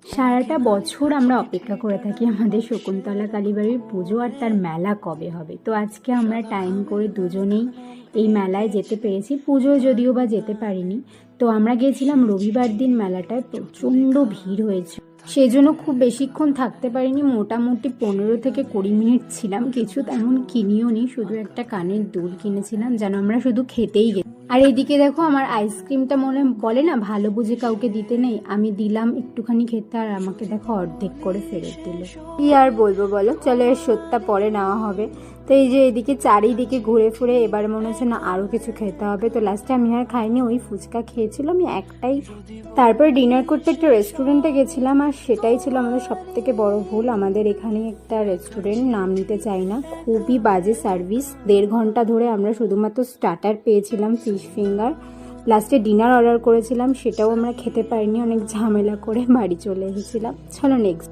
সারাটা বছর আমরা অপেক্ষা করে থাকি আমাদের শকুন্তলা কালীবাড়ির পুজো আর তার মেলা কবে হবে। তো আজকে আমরা টাইম করে দুজনেই এই মেলায় যেতে পেরেছি। পুজো যদিও বা যেতে পারিনি। তো আমরা গিয়েছিলাম রবিবার দিন, মেলাটায় প্রচণ্ড ভিড় হয়েছে, সেজন্য খুব বেশিক্ষণ থাকতে পারিনি। মোটামুটি 15 থেকে 20 মিনিট ছিলাম। কিছু তেমন কিনিও নি, শুধু একটা কানের দুল কিনেছিলাম, যেন আমরা শুধু খেতেই গেছি। আর এদিকে দেখো, আমার আইসক্রিমটা মনে বলে না ভালো বুঝে কাউকে দিতে নেই, আমি দিলাম একটুখানি খেতে, আর আমাকে দেখো অর্ধেক করে ফেরত দিল। কি আর বলবো বলো, চলো এর শোধটা পরে নেওয়া হবে। তো এই যে এদিকে চারিদিকে ঘুরে ফুরে এবার মনে হচ্ছে না আরও কিছু খেতে হবে। তো লাস্টে আমি আর খাইনি, ওই ফুচকা খেয়েছিলাম আমি একটাই। তারপর ডিনার করতে একটা রেস্টুরেন্টে গেছিলাম, আর সেটাই ছিল আমাদের সবথেকে বড় ভুল। আমাদের এখানে একটা রেস্টুরেন্ট, নাম নিতে চাই না, খুবই বাজে সার্ভিস। 1.5 ঘন্টা ধরে আমরা শুধুমাত্র স্টার্টার পেয়েছিলাম, ফিশ ফিঙ্গার। লাস্টে ডিনার অর্ডার করেছিলাম, সেটাও আমরা খেতে পারিনি, অনেক ঝামেলা করে বাড়ি চলে এসেছিলাম। চলো নেক্সট।